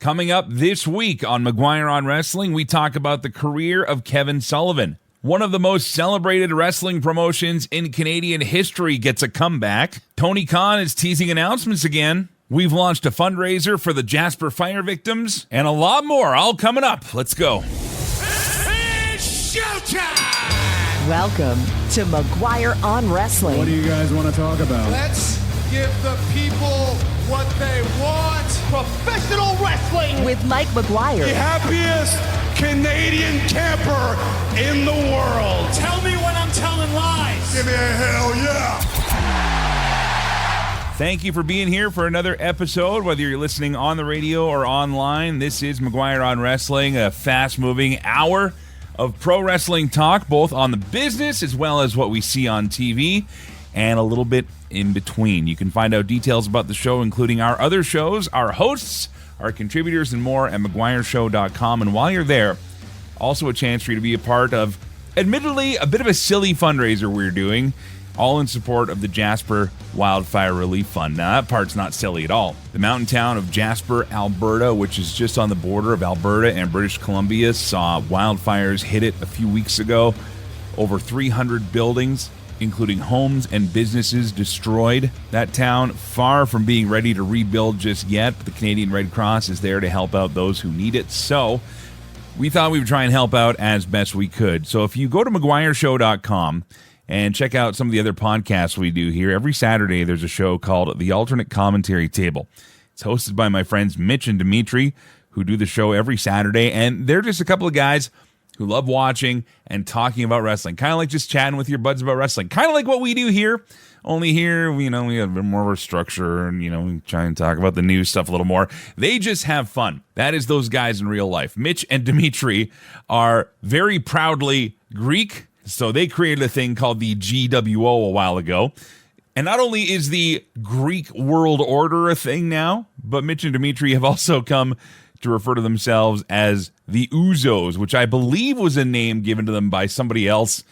Coming up this week on McGuire on Wrestling, we talk about the career of Kevin Sullivan. One of the most celebrated wrestling promotions in Canadian history gets a comeback. Tony Khan is teasing announcements again. We've launched a fundraiser for the Jasper fire victims, and a lot more all coming up. Let's go. It's showtime! Welcome to McGuire on Wrestling. What do you guys want to talk about? Let's give the people what they want. Professional wrestling With Mike McGuire. The happiest Canadian camper in the world. Tell me when I'm telling lies. Give me a hell yeah. Thank you for being here for another episode, whether you're listening on the radio or online. This is McGuire on Wrestling, a fast-moving hour of pro wrestling talk, both on the business as well as what we see on TV, and a little bit in between. You can find out details about the show, including our other shows, our hosts, our contributors, and more at McGuireShow.com. And while you're there, also a chance for you to be a part of, admittedly, a bit of a silly fundraiser we're doing, all in support of the Jasper Wildfire Relief Fund. Now, that part's not silly at all. The mountain town of Jasper, Alberta, which is just on the border of Alberta and British Columbia, saw wildfires hit it a few weeks ago. Over 300 buildings, including homes and businesses, destroyed. That town, far from being ready to rebuild just yet, but the Canadian Red Cross is there to help out those who need it. So we thought we would try and help out as best we could. So if you go to McGuireShow.com and check out some of the other podcasts we do here, every Saturday there's a show called The Alternate Commentary Table. It's hosted by my friends Mitch and Dimitri, who do the show every Saturday, and they're just a couple of guys who love watching and talking about wrestling. Kind of like just chatting with your buds about wrestling. Kind of like what we do here. Only here, we have a bit more of a structure and, we try and talk about the news stuff a little more. They just have fun. That is those guys in real life. Mitch and Dimitri are very proudly Greek, so they created a thing called the GWO a while ago. And not only is the Greek world order a thing now, but Mitch and Dimitri have also come to refer to themselves as the Uzos, which I believe was a name given to them by somebody else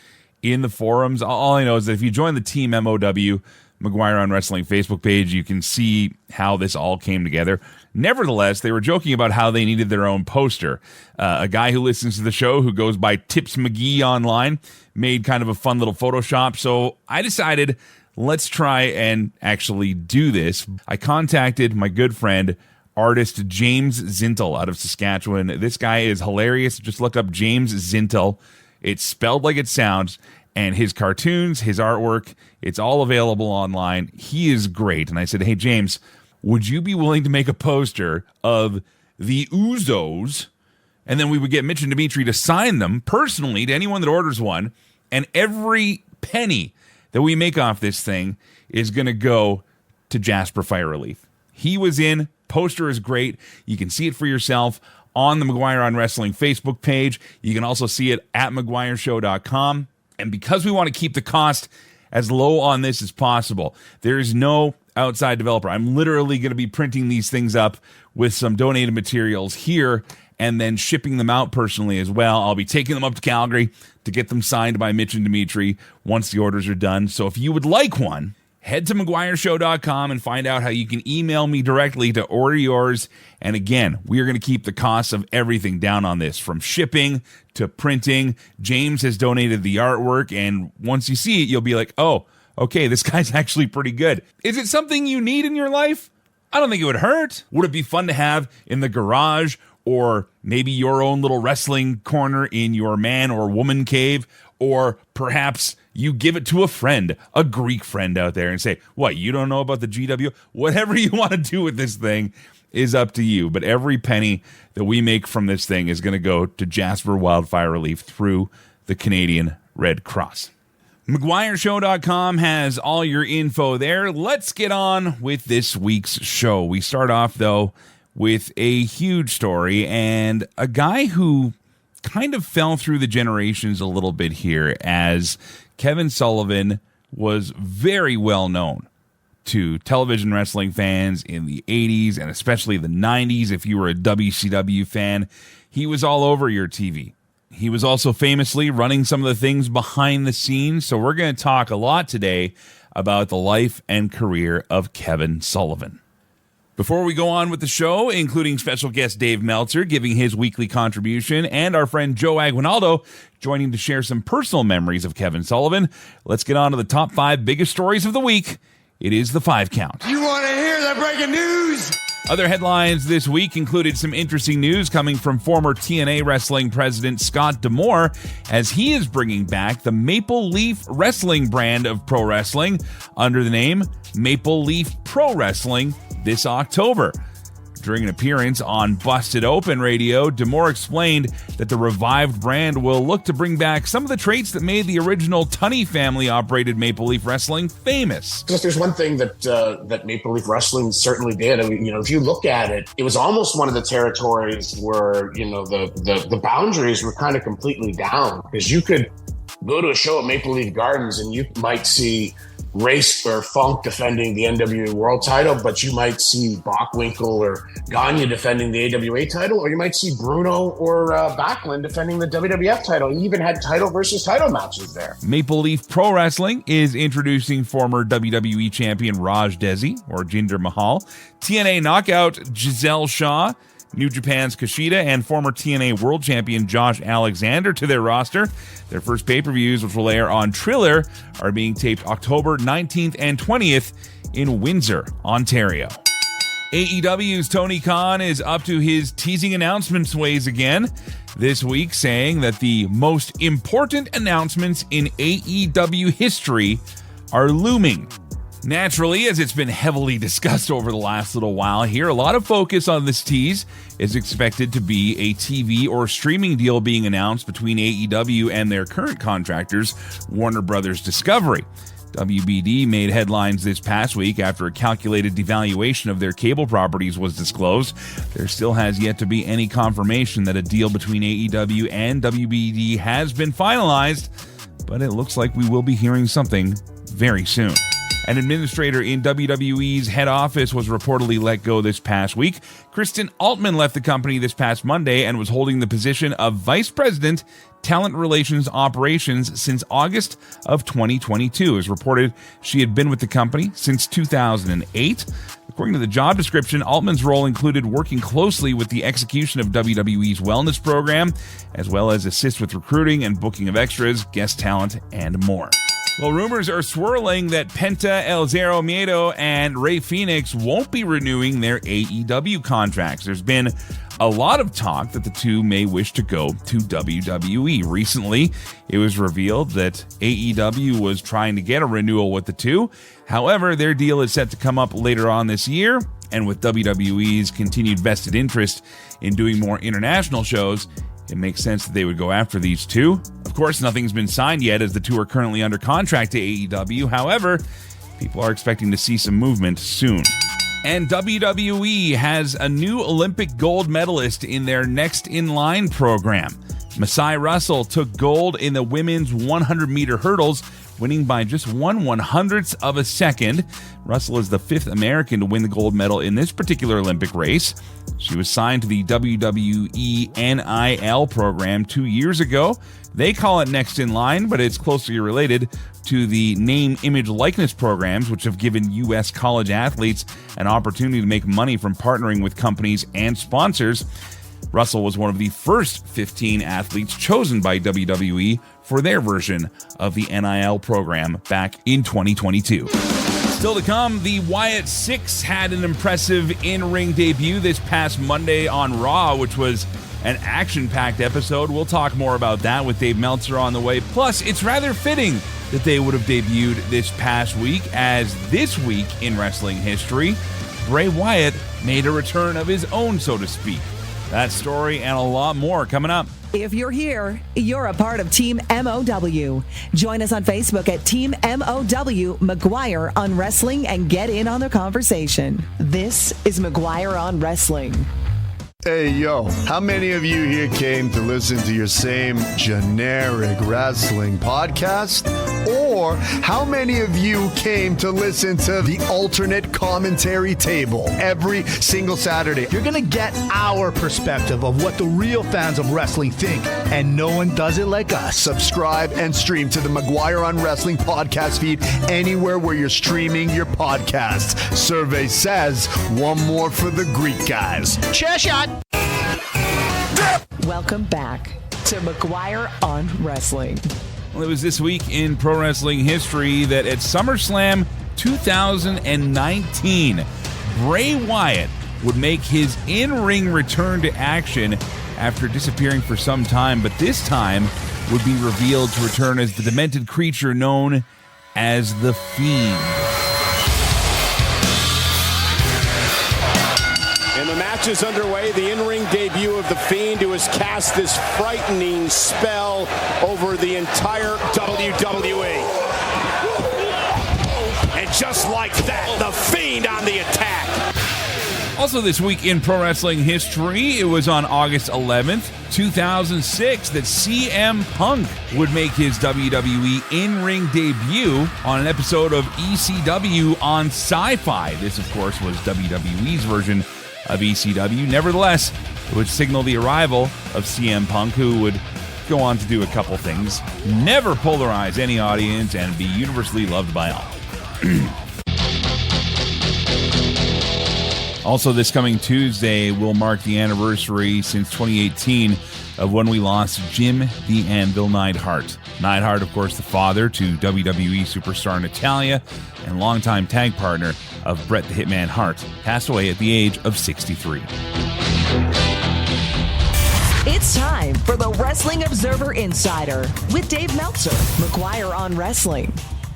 in the forums. All I know is that if you join the Team MOW McGuire on Wrestling Facebook page, you can see how this all came together. Nevertheless, they were joking about how they needed their own poster. A guy who listens to the show, who goes by Tips McGee online, made kind of a fun little Photoshop. So I decided, let's try and actually do this. I contacted my good friend, artist James Zintel out of Saskatchewan. This guy is hilarious. Just look up James Zintel. It's spelled like it sounds. And his cartoons, his artwork, it's all available online. He is great. And I said, hey, James, would you be willing to make a poster of the Uzos? And then we would get Mitch and Dimitri to sign them personally to anyone that orders one. And every penny that we make off this thing is going to go to Jasper Fire Relief. He was in. Poster is great. You can see it for yourself on the McGuire on Wrestling Facebook page. You can also see it at McGuireShow.com. And because we want to keep the cost as low on this as possible, there is no outside developer. I'm literally going to be printing these things up with some donated materials here and then shipping them out personally as well. I'll be taking them up to Calgary to get them signed by Mitch and Dimitri once the orders are done. So if you would like one, head to McGuireShow.com and find out how you can email me directly to order yours. And again, we are going to keep the costs of everything down on this, from shipping to printing. James has donated the artwork, and once you see it, you'll be like, oh, okay, this guy's actually pretty good. Is it something you need in your life? I don't think it would hurt. Would it be fun to have in the garage, or maybe your own little wrestling corner in your man or woman cave? Or perhaps you give it to a friend, a Greek friend out there, and say, what, you don't know about the GW? Whatever you want to do with this thing is up to you. But every penny that we make from this thing is going to go to Jasper Wildfire Relief through the Canadian Red Cross. McGuireShow.com has all your info there. Let's get on with this week's show. We start off, though, with a huge story and a guy who kind of fell through the generations a little bit here, as Kevin Sullivan was very well known to television wrestling fans in the 80s and especially the 90s. If you were a WCW fan, he was all over your TV. He was also famously running some of the things behind the scenes. So we're going to talk a lot today about the life and career of Kevin Sullivan. Before we go on with the show, including special guest Dave Meltzer giving his weekly contribution, and our friend Joe Aguinaldo joining to share some personal memories of Kevin Sullivan, let's get on to the top 5 biggest stories of the week. It is the 5 count. You want to hear the breaking news? Other headlines this week included some interesting news coming from former TNA Wrestling president Scott D'Amore, as he is bringing back the Maple Leaf Wrestling brand of pro wrestling under the name Maple Leaf Pro Wrestling this October. During an appearance on Busted Open Radio, D'Amore explained that the revived brand will look to bring back some of the traits that made the original Tunney family-operated Maple Leaf Wrestling famous. If there's one thing that Maple Leaf Wrestling certainly did, I mean, if you look at it, it was almost one of the territories where, the boundaries were kind of completely down, because you could go to a show at Maple Leaf Gardens and you might see Race or Funk defending the NWA World title, but you might see Bockwinkel or Gagne defending the AWA title, or you might see Bruno or Backlund defending the WWF title. You even had title versus title matches there. Maple Leaf Pro Wrestling is introducing former WWE champion Raj Desi, or Jinder Mahal, TNA Knockout Giselle Shaw, New Japan's Kushida, and former TNA World Champion Josh Alexander to their roster. Their first pay-per-views, which will air on Triller, are being taped October 19th and 20th in Windsor, Ontario. AEW's Tony Khan is up to his teasing announcements ways again this week, saying that the most important announcements in AEW history are looming. Naturally, as it's been heavily discussed over the last little while here, a lot of focus on this tease is expected to be a TV or streaming deal being announced between AEW and their current contractors, Warner Brothers Discovery. WBD made headlines this past week after a calculated devaluation of their cable properties was disclosed. There still has yet to be any confirmation that a deal between AEW and WBD has been finalized, but it looks like we will be hearing something very soon. An administrator in WWE's head office was reportedly let go this past week. Kristen Altman left the company this past Monday and was holding the position of Vice President, Talent Relations Operations since August of 2022. As reported, she had been with the company since 2008. According to the job description, Altman's role included working closely with the execution of WWE's wellness program, as well as assist with recruiting and booking of extras, guest talent, and more. Well, rumors are swirling that Penta, El Zero Miedo, and Rey Fenix won't be renewing their AEW contracts. There's been a lot of talk that the two may wish to go to WWE. Recently, it was revealed that AEW was trying to get a renewal with the two. However, their deal is set to come up later on this year, and with WWE's continued vested interest in doing more international shows, it makes sense that they would go after these two. Of course, nothing's been signed yet, as the two are currently under contract to AEW. However, people are expecting to see some movement soon. And WWE has a new Olympic gold medalist in their Next in Line program. Masai Russell took gold in the women's 100-meter hurdles, winning by just 1/100th of a second. Russell is the 5th American to win the gold medal in this particular Olympic race. She was signed to the WWE NIL program 2 years ago. They call it Next in Line, but it's closely related to the name, image, likeness programs, which have given U.S. college athletes an opportunity to make money from partnering with companies and sponsors. Russell was one of the first 15 athletes chosen by WWE for their version of the NIL program back in 2022. Still to come, the Wyatt Six had an impressive in-ring debut this past Monday on Raw, which was an action-packed episode. We'll talk more about that with Dave Meltzer on the way. Plus, it's rather fitting that they would have debuted this past week, as this week in wrestling history, Bray Wyatt made a return of his own, so to speak. That story and a lot more coming up. If you're here, you're a part of Team MOW. Join us on Facebook at Team MOW McGuire on Wrestling and get in on the conversation. This is McGuire on Wrestling. Hey, yo, how many of you here came to listen to your same generic wrestling podcast? Or Or how many of you came to listen to the alternate commentary table every single Saturday? You're going to get our perspective of what the real fans of wrestling think, and no one does it like us. Subscribe and stream to the McGuire on Wrestling podcast feed anywhere where you're streaming your podcasts. Survey says one more for the Greek guys. Chair shot. Welcome back to McGuire on Wrestling. Well, it was this week in pro wrestling history that at SummerSlam 2019, Bray Wyatt would make his in-ring return to action after disappearing for some time, but this time would be revealed to return as the demented creature known as The Fiend. And the match is underway. The in-ring debut of The Fiend, who has cast this frightening spell over the entire WWE. And just like that, The Fiend on the attack. Also this week in pro wrestling history, it was on August 11th, 2006, that CM Punk would make his WWE in-ring debut on an episode of ECW on Sci-Fi. This, of course, was WWE's version of ECW. Nevertheless, it would signal the arrival of CM Punk, who would go on to do a couple things, never polarize any audience, and be universally loved by all. Also, this coming Tuesday will mark the anniversary since 2018 of when we lost Jim the Anvil Neidhart. Neidhart, of course, the father to WWE superstar Natalya and longtime tag partner of Bret the Hitman Hart, passed away at the age of 63. It's time for the Wrestling Observer Insider with Dave Meltzer, McGuire on Wrestling.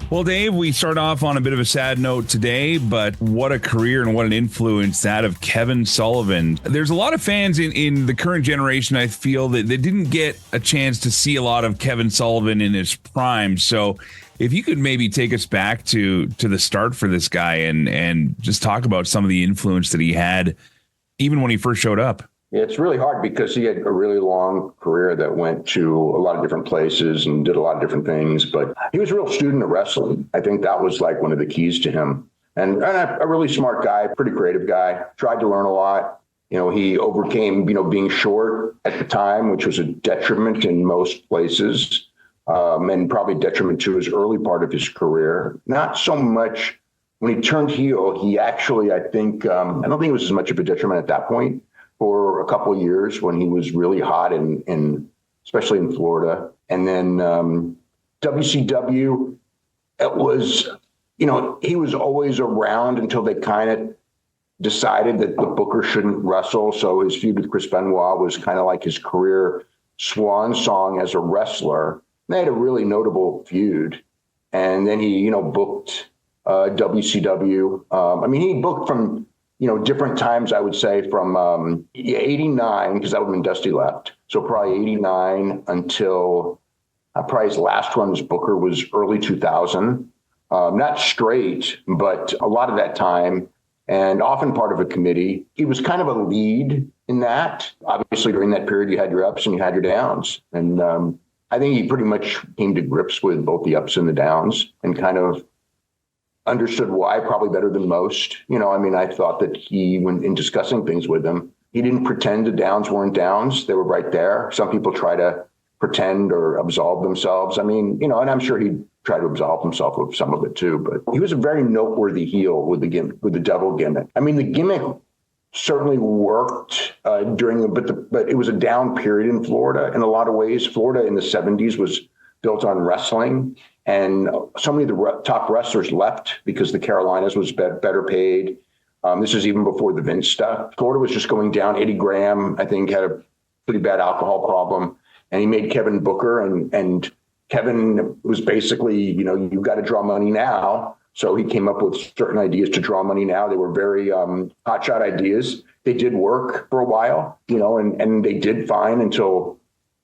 Well, Dave, we start off on a bit of a sad note today, but what a career and what an influence that of Kevin Sullivan. There's a lot of fans in the current generation, I feel, that they didn't get a chance to see a lot of Kevin Sullivan in his prime. So if you could maybe take us back to the start for this guy and just talk about some of the influence that he had even when he first showed up. Yeah, it's really hard because he had a really long career that went to a lot of different places and did a lot of different things. But he was a real student of wrestling. I think that was like one of the keys to him. And a really smart guy, pretty creative guy, tried to learn a lot. You know, he overcame, being short at the time, which was a detriment in most places, and probably detriment to his early part of his career. Not so much when he turned heel. He actually, I think, I don't think it was as much of a detriment at that point. For a couple of years when he was really hot in especially in Florida. And then WCW, it was, he was always around until they kind of decided that the booker shouldn't wrestle. So his feud with Chris Benoit was kind of like his career swan song as a wrestler. And they had a really notable feud. And then he, booked WCW. He booked from, different times, I would say, from 89, because that would have been Dusty left. So probably 89 until probably his last run as Booker was early 2000. Not straight, but a lot of that time, and often part of a committee. He was kind of a lead in that. Obviously, during that period, you had your ups and you had your downs. And I think he pretty much came to grips with both the ups and the downs and kind of understood why probably better than most. I thought that he, when in discussing things with him, he didn't pretend the downs weren't downs. They were right there. Some people try to pretend or absolve themselves. And I'm sure he tried to absolve himself of some of it too, but he was a very noteworthy heel with the devil gimmick. The gimmick certainly worked but it was a down period in Florida in a lot of ways. Florida in the 70s was built on wrestling. And so many of the top wrestlers left because the Carolinas was better paid. This is even before the Vince stuff. Florida was just going down. Eddie Graham, I think, had a pretty bad alcohol problem. And he made Kevin Booker. And Kevin was basically, you've got to draw money now. So he came up with certain ideas to draw money now. They were very hotshot ideas. They did work for a while, and they did fine until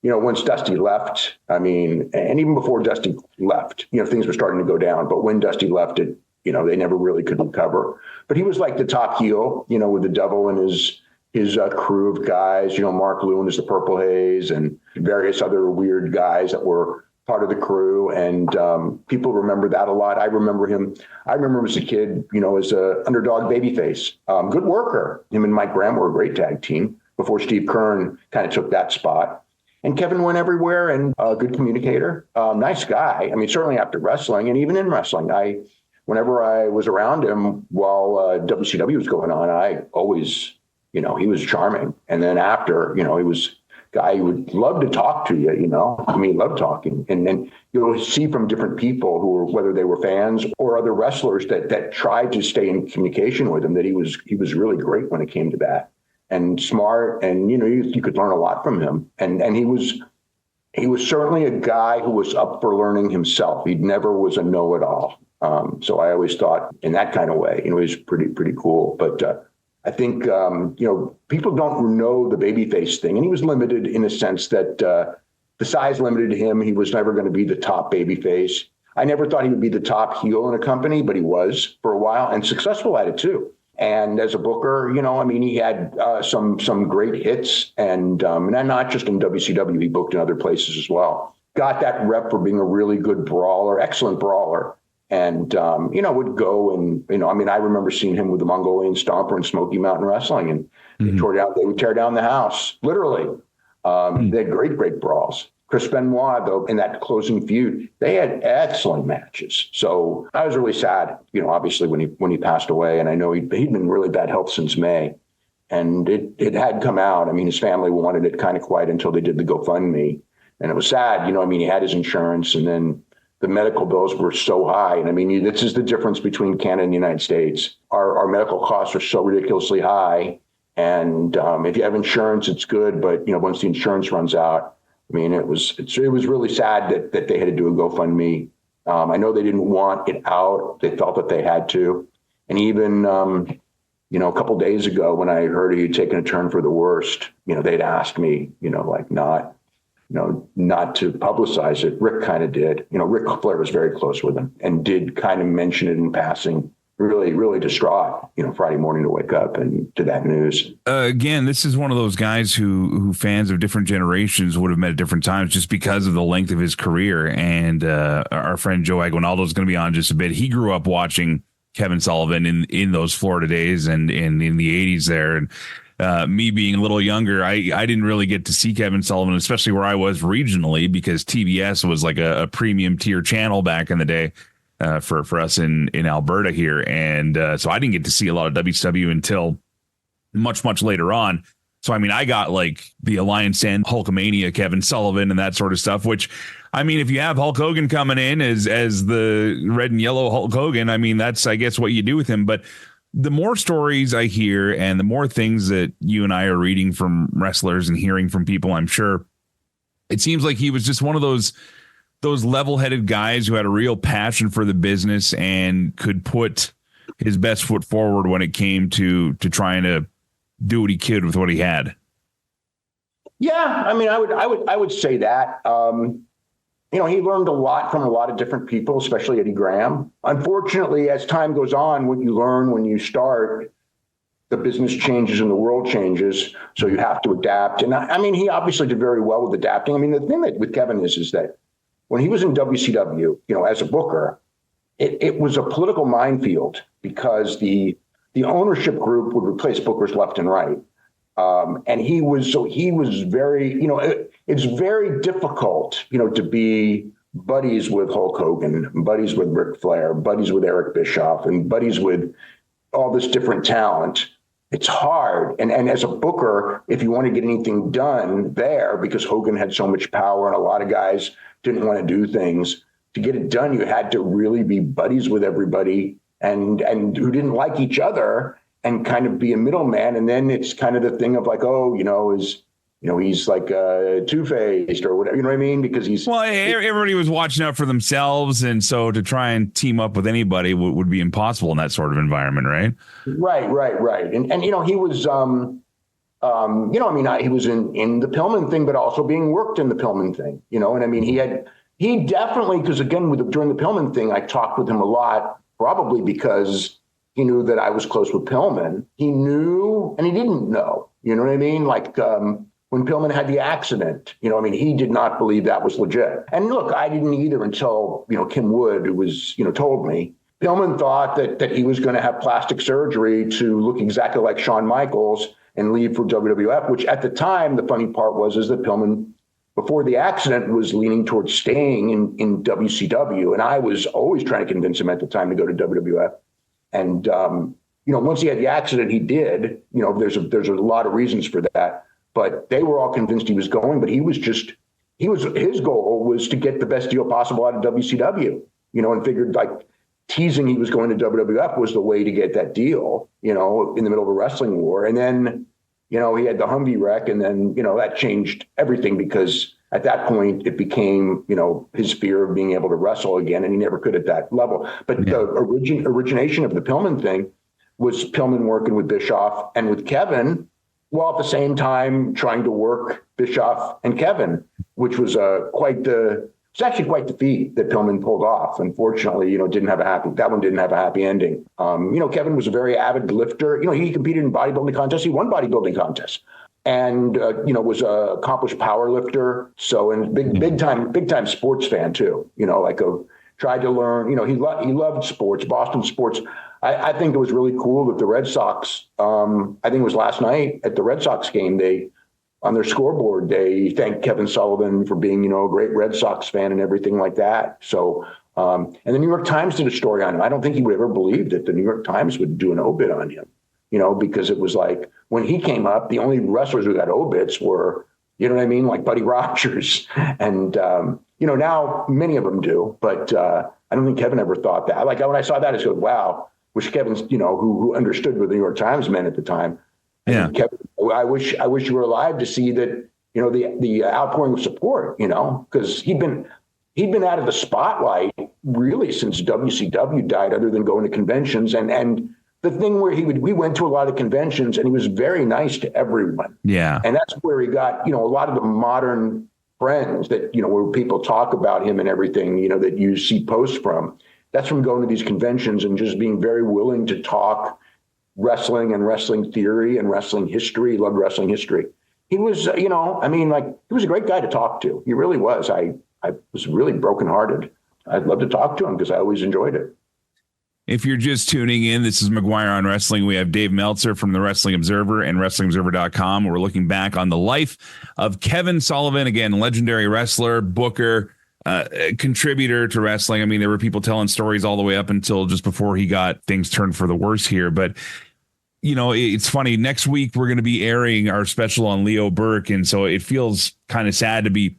once Dusty left, and even before Dusty left, things were starting to go down. But when Dusty left, they never really could recover. But he was like the top heel, with the devil and his crew of guys, Mark Lewin is the Purple Haze and various other weird guys that were part of the crew, and people remember that a lot. I remember him as a kid, as a underdog babyface, good worker. Him and Mike Graham were a great tag team before Steve Kern kind of took that spot. And Kevin went everywhere and a good communicator, nice guy. I mean, certainly after wrestling and even in wrestling, whenever I was around him while WCW was going on, I always, he was charming. And then after, he was a guy who would love to talk to you, loved talking. And then you'll see from different people who were, whether they were fans or other wrestlers that tried to stay in communication with him, that he was really great when it came to that. And smart, and you could learn a lot from him. And he was certainly a guy who was up for learning himself. He never was a know-it-all. So I always thought in that kind of way, he was pretty cool. But I think people don't know the babyface thing, and he was limited in a sense that the size limited him. He was never going to be the top babyface. I never thought he would be the top heel in a company, but he was for a while, and successful at it too. And as a booker, he had some great hits, and not just in WCW, he booked in other places as well. Got that rep for being a really good brawler, excellent brawler, and would go and I remember seeing him with the Mongolian Stomper and Smoky Mountain Wrestling, and they would tear down the house, literally. They had great brawls. Chris Benoit, though, in that closing feud, they had excellent matches. So I was really sad, obviously when he passed away, and I know he'd been in really bad health since May, and it had come out. I mean, his family wanted it kind of quiet until they did the GoFundMe, and it was sad. He had his insurance, and then the medical bills were so high. And this is the difference between Canada and the United States. Our medical costs are so ridiculously high, and if you have insurance, it's good, but once the insurance runs out, it was really sad that they had to do a GoFundMe. I know they didn't want it out. They felt that they had to. And even, a couple days ago when I heard he had taken a turn for the worst, they'd asked me, not to publicize it. Rick kind of did. Ric Flair was very close with him and did kind of mention it in passing. Really distraught, Friday morning to wake up and to that news. Again, this is one of those guys who fans of different generations would have met at different times just because of the length of his career. And our friend Joe Aguinaldo is going to be on just a bit. He grew up watching Kevin Sullivan in those Florida days and in the 80s there. And me being a little younger, I didn't really get to see Kevin Sullivan, especially where I was regionally, because TBS was like a premium tier channel back in the day. For us in Alberta here. And so I didn't get to see a lot of WCW until much later on. So, I got like the Alliance and Hulkamania, Kevin Sullivan and that sort of stuff, which, if you have Hulk Hogan coming in as the red and yellow Hulk Hogan, that's, I guess, what you do with him. But the more stories I hear and the more things that you and I are reading from wrestlers and hearing from people, I'm sure it seems like he was just one of those level-headed guys who had a real passion for the business and could put his best foot forward when it came to trying to do what he could with what he had. Yeah, I would say that. He learned a lot from a lot of different people, especially Eddie Graham. Unfortunately, as time goes on, what you learn when you start, the business changes and the world changes, so you have to adapt. And he obviously did very well with adapting. The thing with Kevin is that when he was in WCW, as a booker, it was a political minefield because the ownership group would replace bookers left and right. And he was very, it's very difficult, to be buddies with Hulk Hogan, buddies with Ric Flair, buddies with Eric Bischoff, and buddies with all this different talent. It's hard. And as a booker, if you want to get anything done there, because Hogan had so much power and a lot of guys didn't want to do things, to get it done, you had to really be buddies with everybody and who didn't like each other and kind of be a middleman. And then it's kind of the thing of like, he's like two-faced or whatever, you know what I mean? Because everybody was watching out for themselves. And so to try and team up with anybody would be impossible in that sort of environment, right? Right. And he was, he was in the Pillman thing, but also being worked in the Pillman thing, and he definitely, because again, during the Pillman thing, I talked with him a lot, probably because he knew that I was close with Pillman. He knew, and he didn't know, you know what I mean? Like, when when Pillman had the accident. You know, I mean, he did not believe that was legit. And look, I didn't either until, you know, Kim Wood, who was, you know, told me. Pillman thought that he was going to have plastic surgery to look exactly like Shawn Michaels and leave for WWF, which at the time, the funny part is that Pillman, before the accident, was leaning towards staying in WCW. And I was always trying to convince him at the time to go to WWF. And, you know, once he had the accident, he did. You know, there's a lot of reasons for that. But they were all convinced he was going. But his goal was to get the best deal possible out of WCW, you know, and figured like teasing he was going to WWF was the way to get that deal, you know, in the middle of a wrestling war. And then, you know, he had the Humvee wreck, and then, you know, that changed everything because at that point it became, you know, his fear of being able to wrestle again, and he never could at that level. But the origination of the Pillman thing was Pillman working with Bischoff and with Kevin, while at the same time trying to work Bischoff and Kevin, which was it's actually quite the feat that Pillman pulled off. Unfortunately, you know, that one didn't have a happy ending. You know, Kevin was a very avid lifter. You know, he competed in bodybuilding contests. He won bodybuilding contests, and you know, was an accomplished power lifter. So, and big time sports fan too. You know, tried to learn. You know, he loved sports, Boston sports. I think it was really cool that the Red Sox. I think it was last night at the Red Sox game. On their scoreboard, they thanked Kevin Sullivan for being, you know, a great Red Sox fan and everything like that. So, and the New York Times did a story on him. I don't think he would ever believe that the New York Times would do an obit on him, you know, because it was like when he came up, the only wrestlers who got obits were, you know what I mean, like Buddy Rogers. And, you know, now many of them do, but I don't think Kevin ever thought that. Like when I saw that, I said, wow, wish Kevin's, you know, who understood what the New York Times meant at the time. Yeah, Kevin, I wish you were alive to see that, you know, the outpouring of support, you know, because he'd been out of the spotlight really since WCW died, other than going to conventions. And the thing where we went to a lot of conventions and he was very nice to everyone. Yeah. And that's where he got, you know, a lot of the modern friends that, you know, where people talk about him and everything, you know, that you see posts from. That's from going to these conventions and just being very willing to talk wrestling and wrestling theory and wrestling history. He loved wrestling history. He was, you know, I mean, like, he was a great guy to talk to. He really was. I was really brokenhearted. I'd love to talk to him because I always enjoyed it. If you're just tuning in, this is McGuire on Wrestling. We have Dave Meltzer from the Wrestling Observer and WrestlingObserver.com. We're looking back on the life of Kevin Sullivan, again, legendary wrestler, booker, contributor to wrestling. I mean, there were people telling stories all the way up until just before he got things turned for the worse here. But, you know, it's funny. Next week, we're going to be airing our special on Leo Burke. And so it feels kind of sad to be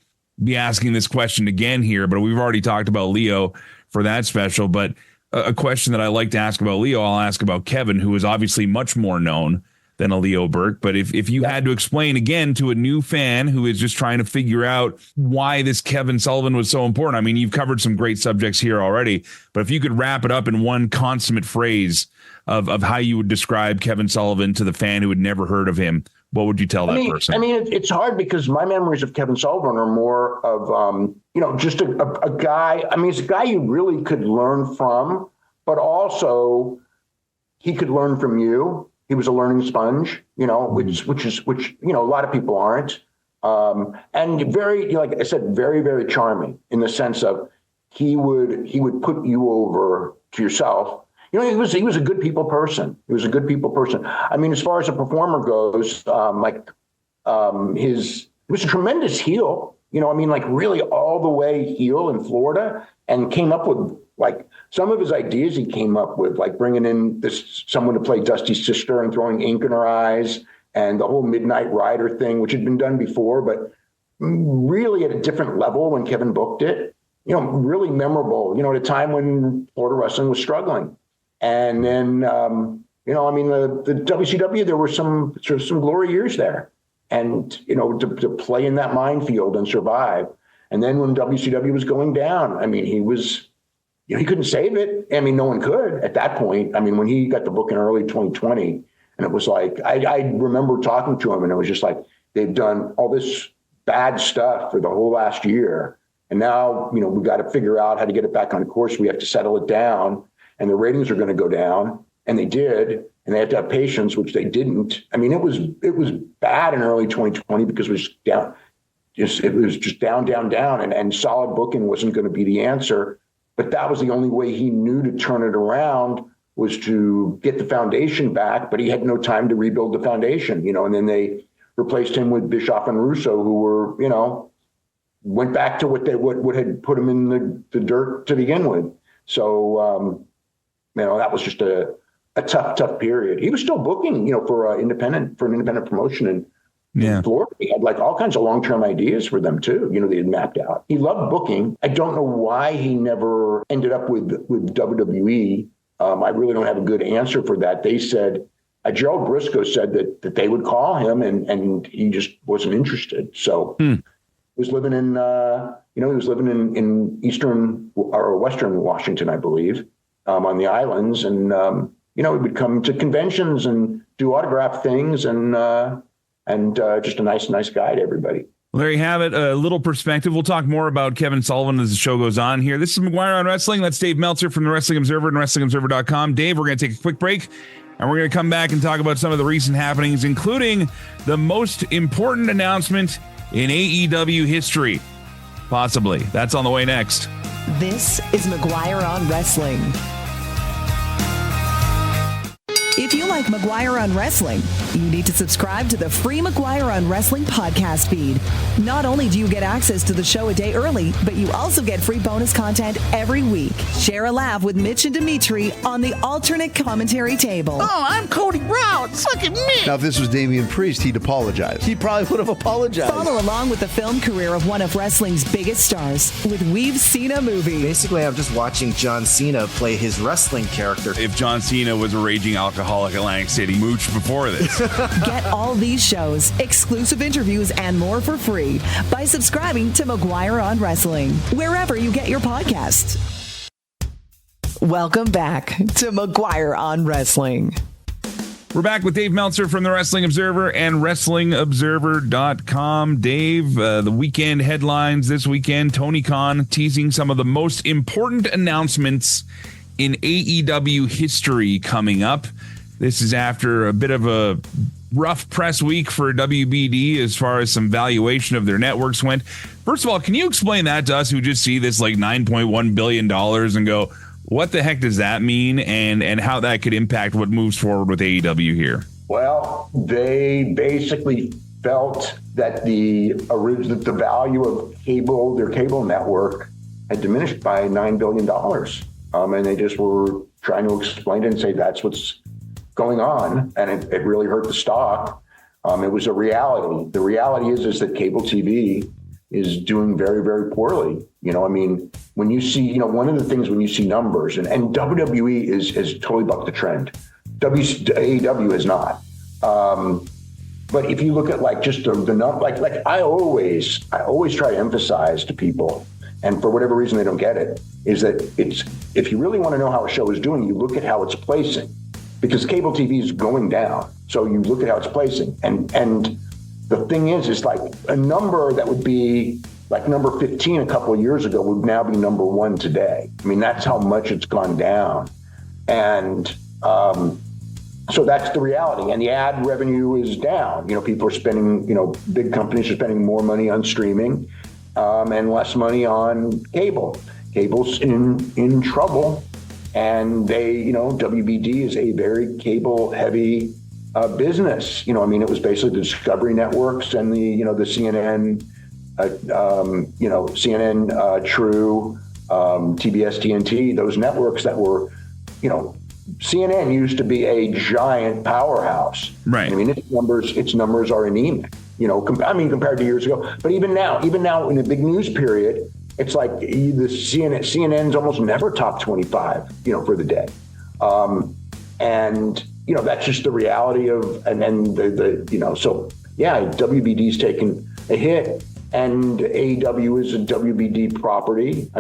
asking this question again here. But we've already talked about Leo for that special. But a question that I like to ask about Leo, I'll ask about Kevin, who is obviously much more known than a Leo Burke. But if you had to explain again to a new fan who is just trying to figure out why this Kevin Sullivan was so important. I mean, you've covered some great subjects here already, but if you could wrap it up in one consummate phrase of how you would describe Kevin Sullivan to the fan who had never heard of him, what would you tell that person? I mean, it's hard because my memories of Kevin Sullivan are more of, you know, just a guy. I mean, it's a guy you really could learn from, but also he could learn from you. He was a learning sponge, you know, which you know, a lot of people aren't. And very, like I said, very, very charming in the sense of he would put you over to yourself. You know, he was a good people person. He was a good people person. I mean, as far as a performer goes, he was a tremendous heel. You know, I mean, like really all the way heel in Florida, and came up with like some of his ideas he came up with, like bringing in someone to play Dusty's sister and throwing ink in her eyes, and the whole Midnight Rider thing, which had been done before, but really at a different level when Kevin booked it. You know, really memorable, you know, at a time when Florida wrestling was struggling. And then, you know, I mean, the WCW, there were some glory years there. And, you know, to play in that minefield and survive. And then when WCW was going down, I mean, he was, you know, he couldn't save it. I mean, no one could at that point. I mean, when he got the book in early 2020, and it was like, I remember talking to him, and it was just like, they've done all this bad stuff for the whole last year. And now, you know, we got to figure out how to get it back on course. We have to settle it down, and the ratings are going to go down. And they did. and they had to have patience, which they didn't. I mean, it was bad in early 2020 because it was down. It was just down, and solid booking wasn't going to be the answer. But that was the only way he knew to turn it around, was to get the foundation back. But he had no time to rebuild the foundation, and then they replaced him with Bischoff and Russo, who were, went back to what had put him in the dirt to begin with. So, that was just a tough period. He was still booking, for an independent promotion in Florida. He had like all kinds of long-term ideas for them too. They had mapped out. He loved booking. I don't know why he never ended up with WWE. I really don't have a good answer for that. They said, Gerald Briscoe said that they would call him, and he just wasn't interested. So he was living in, in Eastern or Western Washington, I believe, on the islands. And, he would come to conventions and do autograph things, and just a nice guy to everybody. Well, there you have it. A little perspective. We'll talk more about Kevin Sullivan as the show goes on here. This is McGuire on Wrestling. That's Dave Meltzer from the Wrestling Observer and WrestlingObserver.com. Dave, we're going to take a quick break, and we're going to come back and talk about some of the recent happenings, including the most important announcement in AEW history. Possibly. That's on the way next. This is McGuire on Wrestling. If you like McGuire on Wrestling, you need to subscribe to the free McGuire on Wrestling podcast feed. Not only do you get access to the show a day early, but you also get free bonus content every week. Share a laugh with Mitch and Dimitri on the alternate commentary table. Oh, I'm Cody Brown. Suck at me. Now, if this was Damian Priest, he'd apologize. He probably would have apologized. Follow along with the film career of one of wrestling's biggest stars with We've Seen a Movie. Basically, I'm just watching John Cena play his wrestling character. If John Cena was a raging alcoholic Atlantic City mooch before this. Get all these shows, exclusive interviews, and more for free by subscribing to McGuire on Wrestling, wherever you get your podcasts. Welcome back to McGuire on Wrestling. We're back with Dave Meltzer from the Wrestling Observer and WrestlingObserver.com. Dave, the weekend headlines this weekend, Tony Khan teasing some of the most important announcements in AEW history coming up. This is after a bit of a rough press week for WBD as far as some valuation of their networks went. First of all, can you explain that to us who just see this like $9.1 billion and go, what the heck does that mean, and how that could impact what moves forward with AEW here? Well, they basically felt that the value of their cable network had diminished by $9 billion. And they just were trying to explain it and say that's what's going on, and it really hurt the stock. It was a reality. The reality is that cable TV is doing very, very poorly. When you see, one of the things when you see numbers, and WWE has totally bucked the trend. AEW is not. But if you look at like just the number, like I always try to emphasize to people, and for whatever reason they don't get it, is that if you really want to know how a show is doing, you look at how it's placing. Because cable TV is going down. So you look at how it's placing. And the thing is like a number that would be like number 15 a couple of years ago would now be number 1 today. That's how much it's gone down. And so that's the reality. And the ad revenue is down. People are spending, big companies are spending more money on streaming and less money on cable. Cable's in trouble. And WBD is a very cable-heavy business. It was basically the Discovery Networks and the CNN, CNN, True, TBS, TNT. Those networks that were, CNN used to be a giant powerhouse. Right. Its numbers are anemic. Compared to years ago. But even now in a big news period, it's like the CNN's almost never top 25, for the day. That's just the reality of, and then WBD's taken a hit, and AEW is a WBD property.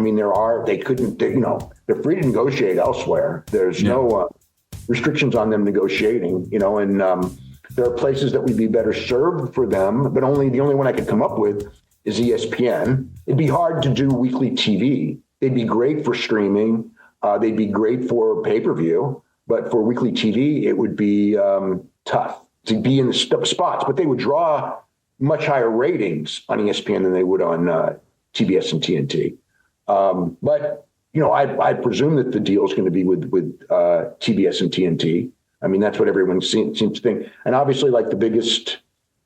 They're free to negotiate elsewhere. There's no restrictions on them negotiating, and there are places that would be better served for them, but the only one I could come up with is ESPN. It'd be hard to do weekly TV. They'd be great for streaming. They'd be great for pay-per-view. But for weekly TV, it would be tough to be in the spots. But they would draw much higher ratings on ESPN than they would on TBS and TNT. But, I presume that the deal is going to be with TBS and TNT. I mean, that's what everyone seems to think. And obviously, like the biggest,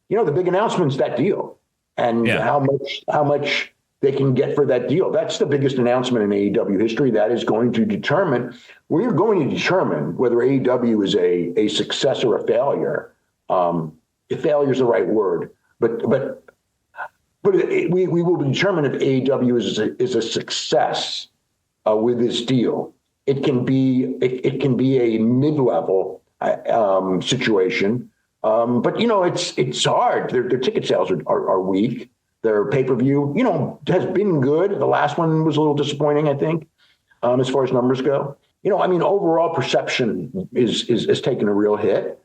the big announcement's that deal. And how much they can get for that deal. That's the biggest announcement in AEW history. That is going to determine, we're going to determine whether AEW is a success or a failure. If failure is the right word, but we will determine if AEW is a success with this deal. It can be a mid-level situation, but it's hard. Their ticket sales are weak. Their pay-per-view, has been good. The last one was a little disappointing, I think, as far as numbers go. Overall perception is taken a real hit,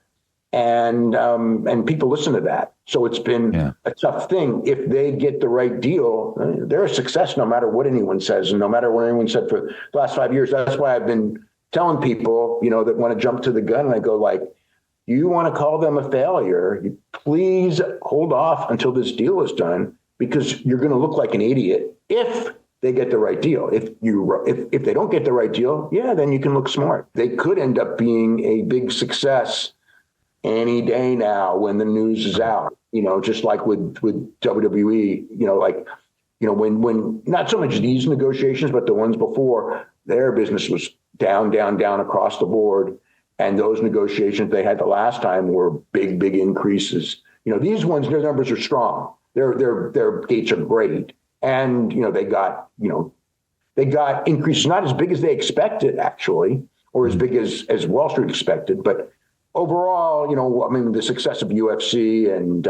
and people listen to that. So it's been a tough thing. If they get the right deal, they're a success no matter what anyone says, and no matter what anyone said for the last 5 years. That's why I've been telling people, that want to jump to the gun, and I go like, you want to call them a failure, please hold off until this deal is done, because you're going to look like an idiot if they get the right deal. If they don't get the right deal, then you can look smart. They could end up being a big success any day now when the news is out, just like with WWE, when not so much these negotiations, but the ones before, their business was down across the board. And those negotiations they had the last time were big increases. These ones, their numbers are strong. Their dates are great. And, they got increases, not as big as they expected, actually, or as big as Wall Street expected. But overall, the success of UFC and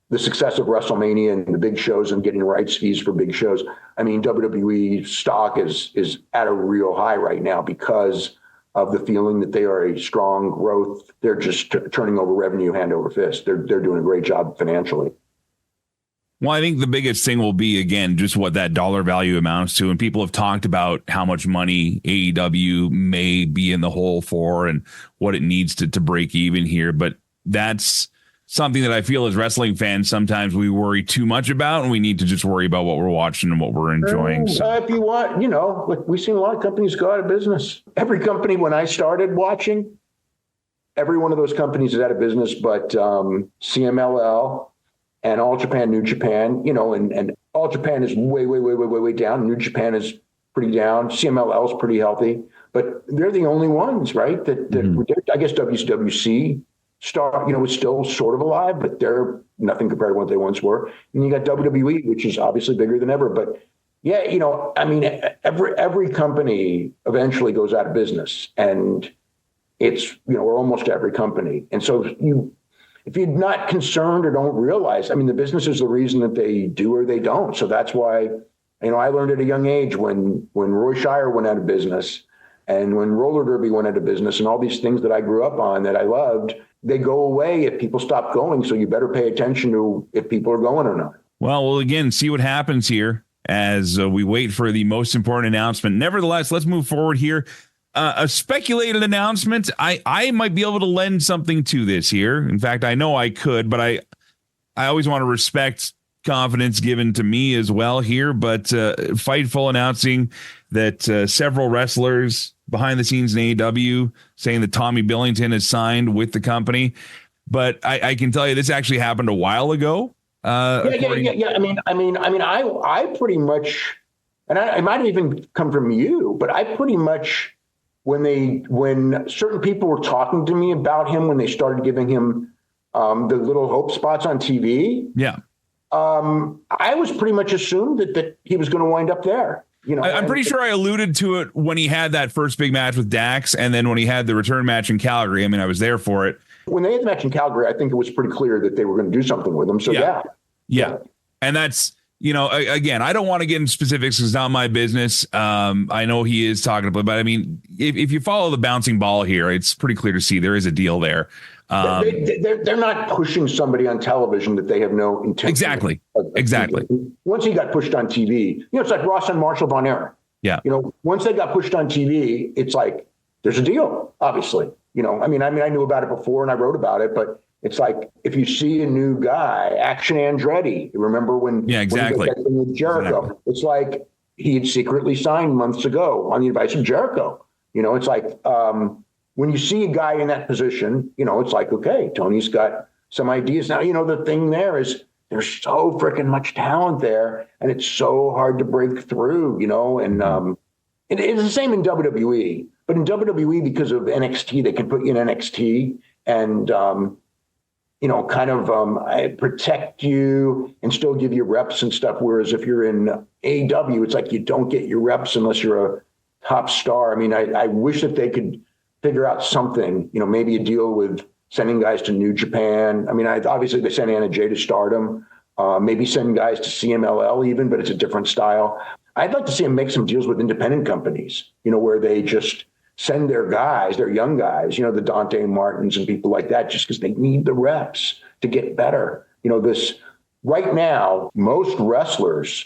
the success of WrestleMania and the big shows and getting rights fees for big shows. WWE stock is at a real high right now because of the feeling that they are a strong growth. They're just turning over revenue hand over fist. They're doing a great job financially. Well, I think the biggest thing will be, again, just what that dollar value amounts to. And people have talked about how much money AEW may be in the hole for and what it needs to break even here. But that's something that I feel as wrestling fans, sometimes we worry too much about, and we need to just worry about what we're watching and what we're enjoying. So. If you want, we've seen a lot of companies go out of business. Every company, when I started watching, every one of those companies is out of business, but CMLL, and All Japan, New Japan, and All Japan is way down. New Japan is pretty down. CMLL is pretty healthy, but they're the only ones, right? That I guess WCWC was still sort of alive, but they're nothing compared to what they once were. And you got WWE, which is obviously bigger than ever. But every company eventually goes out of business, and it's or almost every company. And so if you're not concerned or don't realize, the business is the reason that they do or they don't. So that's why, I learned at a young age when Roy Shire went out of business and when roller derby went out of business and all these things that I grew up on that I loved, they go away if people stop going. So you better pay attention to if people are going or not. Well, we'll again see what happens here as we wait for the most important announcement. Nevertheless, let's move forward here. A speculated announcement. I might be able to lend something to this here. In fact, I know I could, but I always want to respect confidence given to me as well here. But Fightful announcing that several wrestlers behind the scenes in AEW saying that Tommy Billington has signed with the company. But I can tell you this actually happened a while ago. Yeah. I pretty much, and it might have even come from you, but I pretty much. When certain people were talking to me about him, when they started giving him the little hope spots on TV, I was pretty much assumed that he was going to wind up there. I'm pretty sure I alluded to it when he had that first big match with Dax, and then when he had the return match in Calgary. I was there for it. When they had the match in Calgary, I think it was pretty clear that they were going to do something with him. So yeah. And that's. Again, I don't want to get into specifics because it's not my business. I know he is talking about, but if you follow the bouncing ball here, it's pretty clear to see there is a deal there. They're not pushing somebody on television that they have no intention. Exactly. Once he got pushed on TV, it's like Ross and Marshall Von Erich. Yeah. Once they got pushed on TV, it's like there's a deal, obviously. I knew about it before and I wrote about it, but it's like if you see a new guy, Action Andretti, remember when? Yeah, exactly. When he got with Jericho, exactly. It's like he had secretly signed months ago on the advice of Jericho. It's like when you see a guy in that position, it's like, okay, Tony's got some ideas. Now, the thing there is there's so freaking much talent there, and it's so hard to break through, and it's the same in WWE. But in WWE, because of NXT, they can put you in NXT and, protect you and still give you reps and stuff. Whereas if you're in AEW, it's like you don't get your reps unless you're a top star. I wish that they could figure out something, maybe a deal with sending guys to New Japan. Obviously they send Anna Jay to Stardom, maybe send guys to CMLL even, but it's a different style. I'd like to see them make some deals with independent companies, where they just send their guys, their young guys, the Dante Martins and people like that, just because they need the reps to get better. Right now, most wrestlers,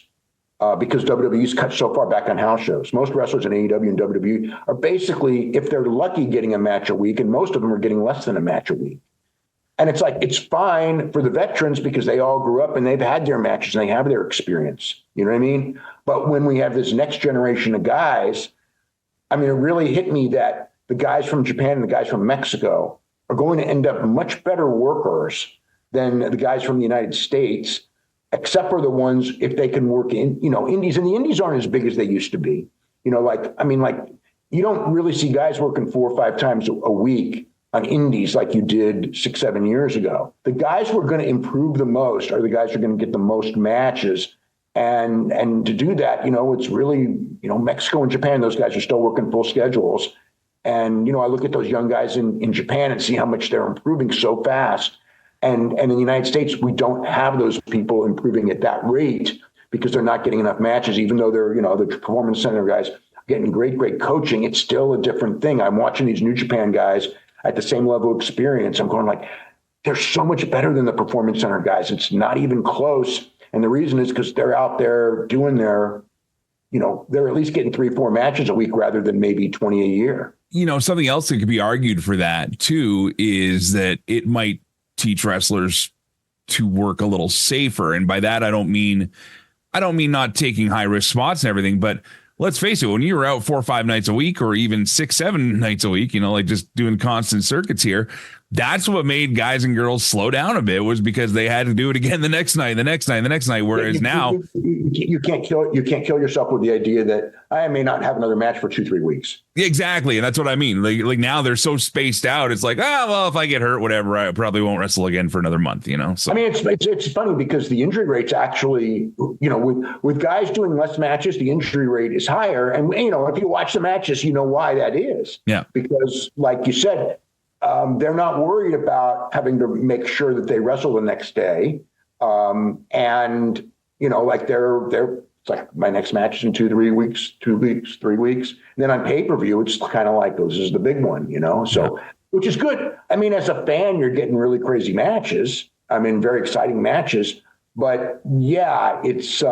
because WWE's cut so far back on house shows, most wrestlers in AEW and WWE are basically, if they're lucky, getting a match a week, and most of them are getting less than a match a week. And it's like, it's fine for the veterans because they all grew up and they've had their matches and they have their experience. You know what I mean? But when we have this next generation of guys, it really hit me that the guys from Japan and the guys from Mexico are going to end up much better workers than the guys from the United States, except for the ones, if they can work in, indies. And the indies aren't as big as they used to be. You don't really see guys working 4 or 5 times a week on indies like you did 6-7 years ago. The guys who are going to improve the most are the guys who are going to get the most matches. And to do that, it's really, Mexico and Japan, those guys are still working full schedules. And, I look at those young guys in Japan and see how much they're improving so fast. And in the United States, we don't have those people improving at that rate because they're not getting enough matches, even though they're, the performance center guys getting great coaching. It's still a different thing. I'm watching these New Japan guys at the same level of experience. I'm going like, they're so much better than the performance center guys. It's not even close. And the reason is because they're out there doing their, they're at least getting 3-4 matches a week rather than maybe 20 a year. Something else that could be argued for that too is that it might teach wrestlers to work a little safer. And by that, I don't mean not taking high risk spots and everything, but let's face it, when you were out 4 or 5 nights a week or even 6-7 nights a week, like just doing constant circuits here, that's what made guys and girls slow down a bit, was because they had to do it again the next night. Whereas now you can't kill yourself with the idea that I may not have another match for 2-3 weeks. Exactly. And that's what I mean. Like now they're so spaced out. It's like, if I get hurt, whatever, I probably won't wrestle again for another month, So it's funny because the injury rate's actually, with guys doing less matches, the injury rate is higher. And, if you watch the matches, you know why that is. Yeah. Because like you said, they're not worried about having to make sure that they wrestle the next day. It's like my next match is in 2 weeks, 3 weeks. And then on pay-per-view, it's kind of like, this is the big one, which is good. As a fan, you're getting really crazy matches. Very exciting matches. But yeah, it's,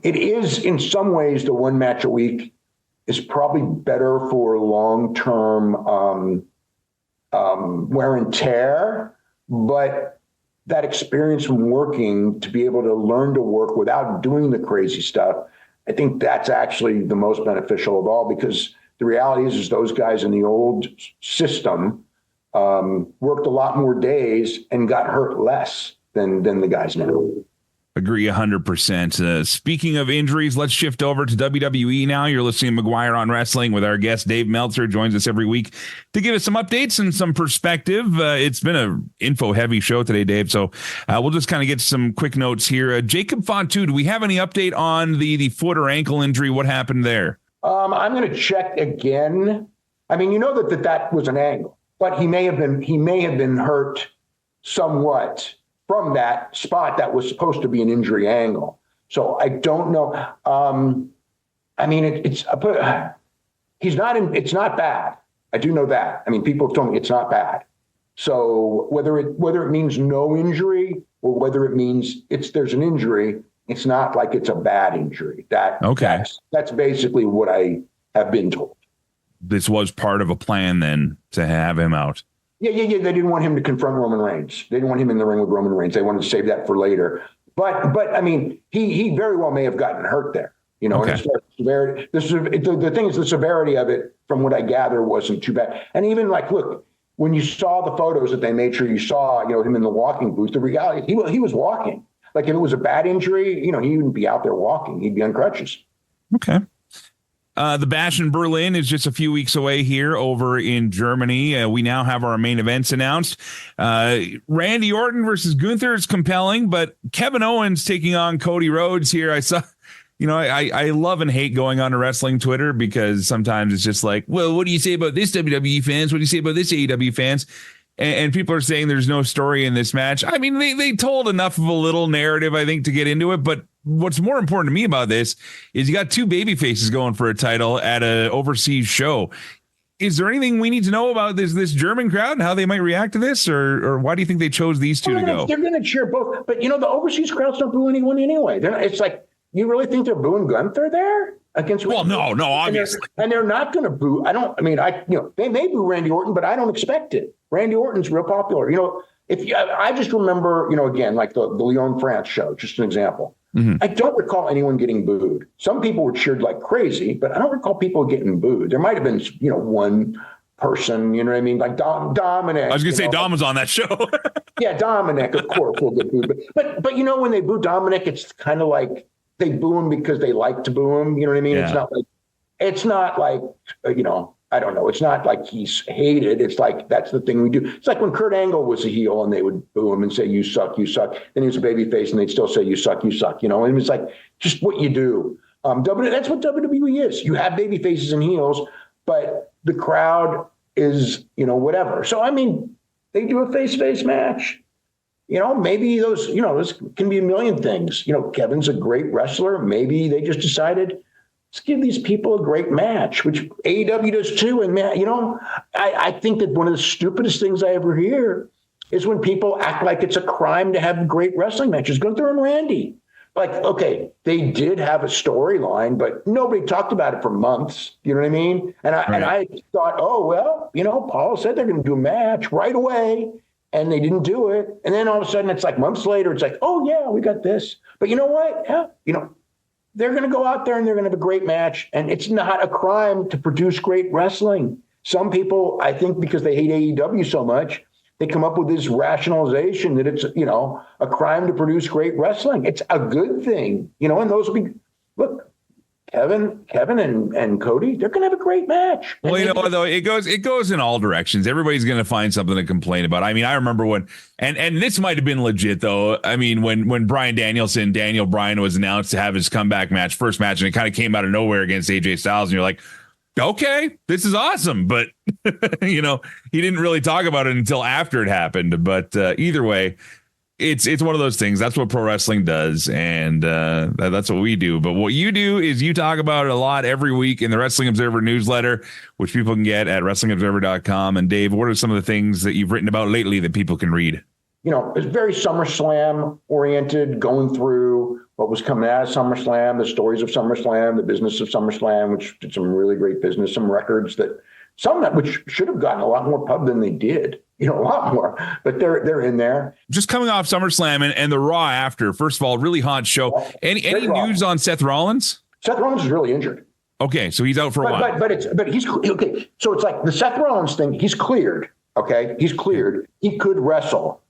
it is in some ways the one match a week is probably better for long-term wear and tear, but that experience from working to be able to learn to work without doing the crazy stuff, I think that's actually the most beneficial of all, because the reality is those guys in the old system worked a lot more days and got hurt less than the guys now. Agree 100%. Speaking of injuries, let's shift over to WWE now. You're listening to McGuire on Wrestling with our guest, Dave Meltzer, joins us every week to give us some updates and some perspective. It's been an info-heavy show today, Dave, so we'll just kind of get some quick notes here. Jacob Fontu, do we have any update on the foot or ankle injury? What happened there? I'm going to check again. That was an angle, but he may have been hurt somewhat from that spot that was supposed to be an injury angle. So I don't know. It's not bad. I do know that. People have told me it's not bad. So whether it means no injury or whether it means there's an injury, It's not like it's a bad injury. Okay. That's basically what I have been told. This was part of a plan then to have him out. Yeah. They didn't want him to confront Roman Reigns. They didn't want him in the ring with Roman Reigns. They wanted to save that for later. But I mean, he very well may have gotten hurt there. You know, okay. And severity. The thing is, the severity of it, from what I gather, wasn't too bad. And even like, look, when you saw the photos that they made sure you saw, you know, him in the walking booth, the reality, he was walking. Like if it was a bad injury, you know, he wouldn't be out there walking. He'd be on crutches. Okay. The Bash in Berlin is just a few weeks away here over in Germany. We now have our main events announced. Randy Orton versus Gunther is compelling, but Kevin Owens taking on Cody Rhodes here. I saw, you know, I love and hate going on to wrestling Twitter because sometimes it's just like, well, what do you say about this WWE fans? What do you say about this AEW fans? And people are saying there's no story in this match. I mean, they told enough of a little narrative, I think, to get into it. But what's more important to me about this is you got two baby faces going for a title at an overseas show. Is there anything we need to know about this German crowd and how they might react to this? Or why do you think they chose these two to go? They're going to cheer both. But, you know, the overseas crowds don't boo anyone anyway. It's like, you really think they're booing Gunther there? Against well, no, obviously. And they're not going to boo. They may boo Randy Orton, but I don't expect it. Randy Orton's real popular. You know, I just remember, you know, again, like the Lyon, France show, just an example. Mm-hmm. I don't recall anyone getting booed. Some people were cheered like crazy, but I don't recall people getting booed. There might have been, you know, one person, you know what I mean? Like Dominic. I was going to say Dom was on that show. Yeah, Dominic, of course, will get booed. But you know, when they boo Dominic, it's kind of like, they boo him because they like to boo him. You know what I mean? Yeah. It's not like, you know, I don't know. It's not like he's hated. It's like, that's the thing we do. It's like when Kurt Angle was a heel and they would boo him and say, you suck, you suck. Then he was a babyface and they'd still say, you suck, you know? And it's like, just what you do. That's what WWE is. You have baby faces and heels, but the crowd is, you know, whatever. So, I mean, they do a face-to-face match. You know, maybe those can be a million things. You know, Kevin's a great wrestler. Maybe they just decided, let's give these people a great match, which AEW does too. And man, you know, I think that one of the stupidest things I ever hear is when people act like it's a crime to have great wrestling matches. Gunther and Randy. Like, okay, they did have a storyline, but nobody talked about it for months. You know what I mean? And I thought, oh, well, you know, Paul said they're going to do a match right away. And they didn't do it. And then all of a sudden, it's like months later, it's like, oh, yeah, we got this. But you know what? Yeah, you know, they're going to go out there and they're going to have a great match. And it's not a crime to produce great wrestling. Some people, I think, because they hate AEW so much, they come up with this rationalization that it's, you know, a crime to produce great wrestling. It's a good thing, you know, and those will be, look, Kevin and Cody, they're going to have a great match. Well, you know, though, it goes in all directions. Everybody's going to find something to complain about. I mean, I remember when, and this might have been legit, though. I mean, when Daniel Bryan was announced to have his comeback match, first match, and it kind of came out of nowhere against AJ Styles, and you're like, okay, this is awesome. But, you know, he didn't really talk about it until after it happened. But either way, it's one of those things. That's what pro wrestling does, and that's what we do. But what you do is you talk about it a lot every week in the Wrestling Observer newsletter, which people can get at WrestlingObserver.com. And Dave, what are some of the things that you've written about lately that people can read? You know, it's very SummerSlam oriented, going through what was coming out of SummerSlam, the stories of SummerSlam, the business of SummerSlam, which did some really great business, some records that which should have gotten a lot more pub than they did. You know, a lot more, but they're in there. Just coming off SummerSlam and the Raw after, first of all, really hot show. Any news on Seth Rollins? Seth Rollins is really injured. Okay, so he's out for a while. But he's okay. So it's like the Seth Rollins thing. He's cleared. Okay, he's cleared. He could wrestle,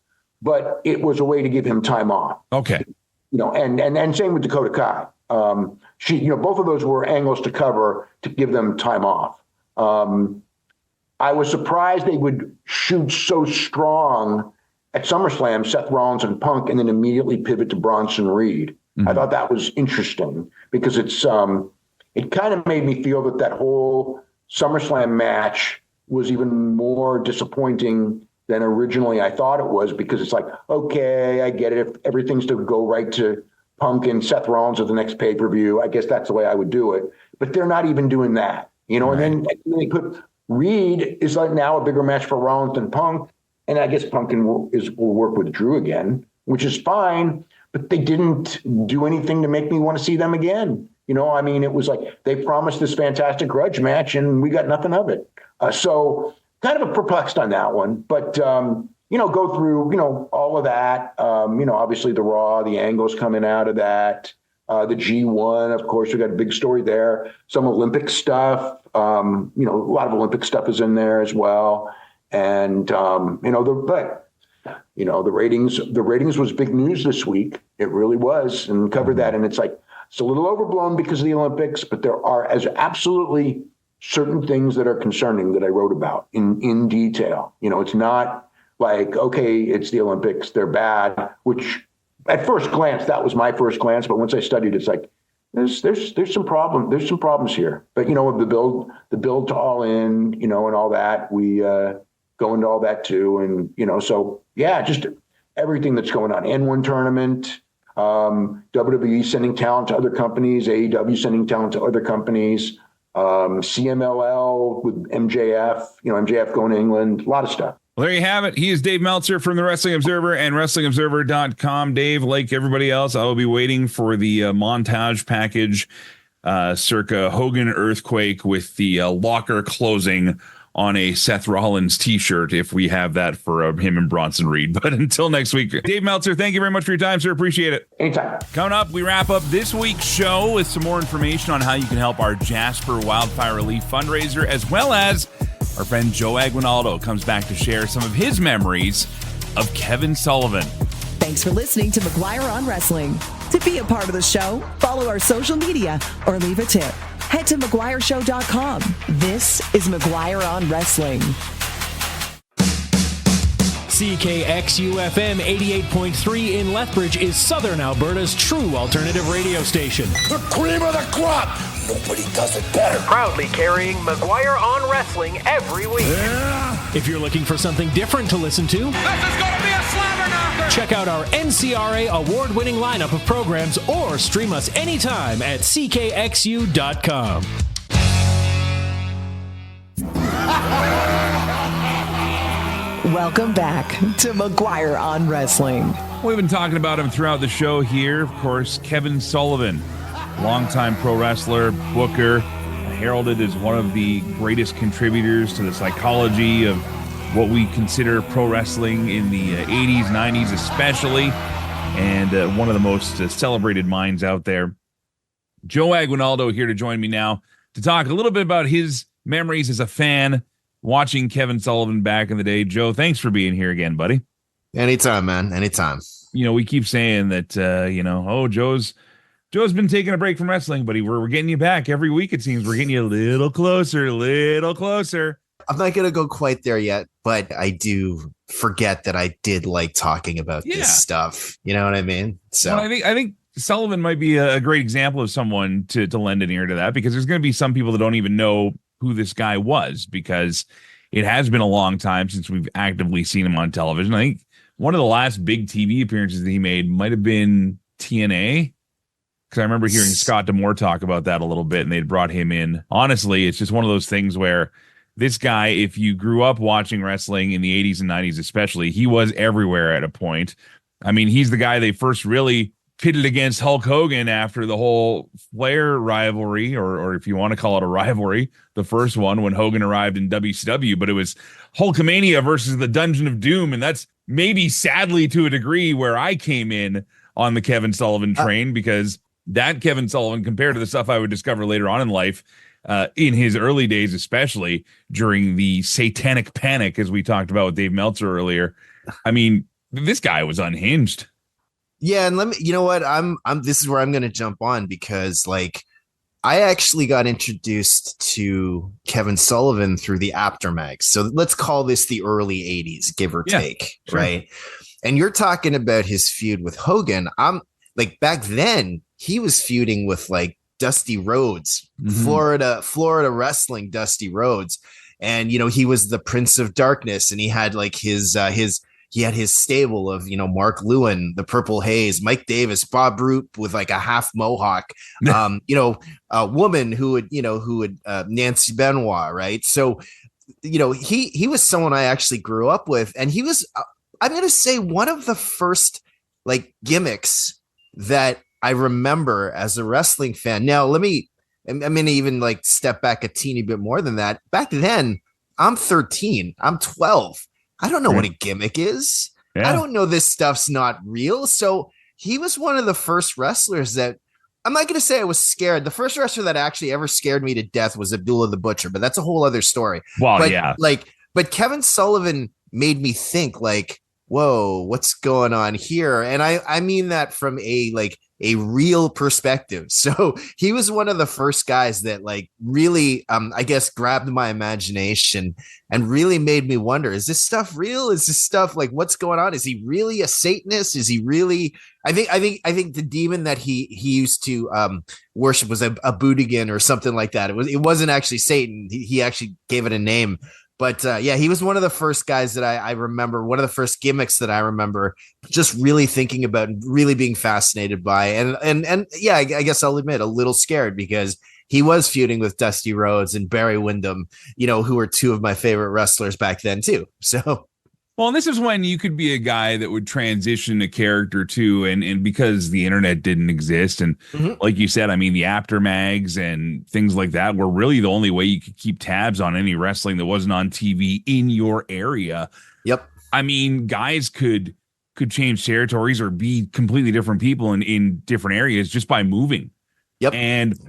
but it was a way to give him time off. Okay, you know, and same with Dakota Kai. Both of those were angles to cover to give them time off. I was surprised they would shoot so strong at SummerSlam, Seth Rollins and Punk, and then immediately pivot to Bronson Reed. Mm-hmm. I thought that was interesting because it kind of made me feel that whole SummerSlam match was even more disappointing than originally I thought it was, because it's like, okay, I get it. If everything's to go right to Punk and Seth Rollins at the next pay-per-view, I guess that's the way I would do it. But they're not even doing that, you know, right. And then they put Reed is like now a bigger match for Rollins than Punk. And I guess Punk will work with Drew again, which is fine. but they didn't do anything to make me want to see them again. You know, I mean, it was like they promised this fantastic grudge match and we got nothing of it. So kind of perplexed on that one, but, go through, all of that, obviously the Raw, the angles coming out of that, the G1, of course, we got a big story there, some Olympic stuff, a lot of Olympic stuff is in there as well. And, the ratings was big news this week. It really was, and covered that. And it's like, it's a little overblown because of the Olympics, but there are absolutely certain things that are concerning that I wrote about in detail. It's not like, okay, it's the Olympics, they're bad, which at first glance, that was my first glance. But once I studied, it's like, there's some problem. There's some problems here. But, of the build to All In, and all that, we go into all that too. And, so yeah, just everything that's going on. N1 tournament, WWE sending talent to other companies, AEW sending talent to other companies, CMLL with MJF, MJF going to England, a lot of stuff. Well, there you have it. He is Dave Meltzer from the Wrestling Observer and WrestlingObserver.com. Dave, like everybody else, I will be waiting for the montage package circa Hogan Earthquake with the locker closing on a Seth Rollins t-shirt, if we have that for him and Bronson Reed. But until next week, Dave Meltzer, thank you very much for your time, sir. Appreciate it. Anytime. Coming up, we wrap up this week's show with some more information on how you can help our Jasper Wildfire Relief fundraiser, as well as our friend Joe Aguinaldo comes back to share some of his memories of Kevin Sullivan. Thanks for listening to McGuire on Wrestling. To be a part of the show, follow our social media or leave a tip. Head to McGuireShow.com. This is McGuire on Wrestling. CKXU-FM 88.3 in Lethbridge is Southern Alberta's true alternative radio station. The cream of the crop! Nobody does it better. Proudly carrying McGuire on Wrestling every week. Yeah. If you're looking for something different to listen to, this is going to be a slobber knocker! Check out our NCRA award-winning lineup of programs or stream us anytime at CKXU.com. Welcome back to McGuire on Wrestling. We've been talking about him throughout the show here. Of course, Kevin Sullivan, longtime pro wrestler, booker, heralded as one of the greatest contributors to the psychology of what we consider pro wrestling in the 80s, 90s especially, and one of the most celebrated minds out there. Joe Aguinaldo here to join me now to talk a little bit about his memories as a fan watching Kevin Sullivan back in the day. Joe, thanks for being here again, buddy. Anytime, man. Anytime. We keep saying that, Joe's been taking a break from wrestling, buddy. We're getting you back every week. It seems we're getting you a little closer. I'm not going to go quite there yet, but I do forget that I did like talking about this stuff. You know what I mean? So well, I think Sullivan might be a great example of someone to lend an ear to that, because there's going to be some people that don't even know who this guy was, because it has been a long time since we've actively seen him on television. I think one of the last big TV appearances that he made might have been TNA, because I remember hearing Scott D'Amore talk about that a little bit, and they'd brought him in. Honestly, it's just one of those things where this guy, if you grew up watching wrestling in the 80s and 90s especially, he was everywhere at a point. I mean, he's the guy they first really pitted against Hulk Hogan after the whole Flair rivalry, or if you want to call it a rivalry, the first one when Hogan arrived in WCW, but it was Hulkamania versus the Dungeon of Doom. And that's maybe sadly to a degree where I came in on the Kevin Sullivan train, because that Kevin Sullivan, compared to the stuff I would discover later on in life, in his early days, especially during the satanic panic, as we talked about with Dave Meltzer earlier, I mean, this guy was unhinged. Yeah, and you know what? This is where I'm going to jump on, because I actually got introduced to Kevin Sullivan through the Aftermags. So let's call this the early 80s, give or take, sure. Right? And you're talking about his feud with Hogan. I'm back then he was feuding with Dusty Rhodes, Florida wrestling Dusty Rhodes. And, he was the Prince of Darkness, and he had he had his stable of, Mark Lewin, the Purple Haze, Mike Davis, Bob Root with a half mohawk, a woman who would Nancy Benoit. Right. So, he was someone I actually grew up with, and he was, I'm going to say, one of the first gimmicks that I remember as a wrestling fan. Now, I'm going to even like step back a teeny bit more than that. Back then, I'm 13. I'm 12. I don't know what a gimmick is. Yeah. I don't know this stuff's not real. So he was one of the first wrestlers that I'm not going to say I was scared. The first wrestler that actually ever scared me to death was Abdullah the Butcher, but that's a whole other story. Well, but, but Kevin Sullivan made me think like, whoa, what's going on here? And I mean that from a real perspective. So he was one of the first guys that like really, I guess, grabbed my imagination and really made me wonder, is this stuff real? Is this stuff like, what's going on? Is he really a Satanist? Is he really, I think the demon that he used to worship was a Budigan or something like that. It wasn't actually Satan. He actually gave it a name. But he was one of the first guys that I remember, one of the first gimmicks that I remember just really thinking about and really being fascinated by. And I guess I'll admit a little scared because he was feuding with Dusty Rhodes and Barry Windham, who were two of my favorite wrestlers back then too. So. Well, this is when you could be a guy that would transition a character too, and because the internet didn't exist, and like you said, I mean, the after mags and things like that were really the only way you could keep tabs on any wrestling that wasn't on TV in your area. Yep. I mean, guys could change territories or be completely different people in different areas just by moving. Yep. And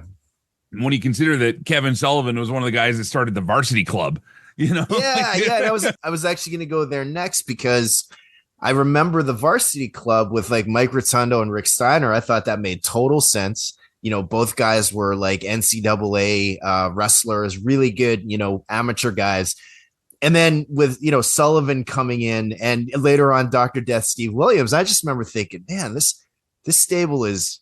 when you consider that Kevin Sullivan was one of the guys that started the Varsity Club. Yeah. I was actually going to go there next because I remember the Varsity Club with like Mike Rotundo and Rick Steiner. I thought that made total sense. Both guys were like NCAA wrestlers, really good, amateur guys. And then with, Sullivan coming in and later on Dr. Death Steve Williams, I just remember thinking, man, this stable is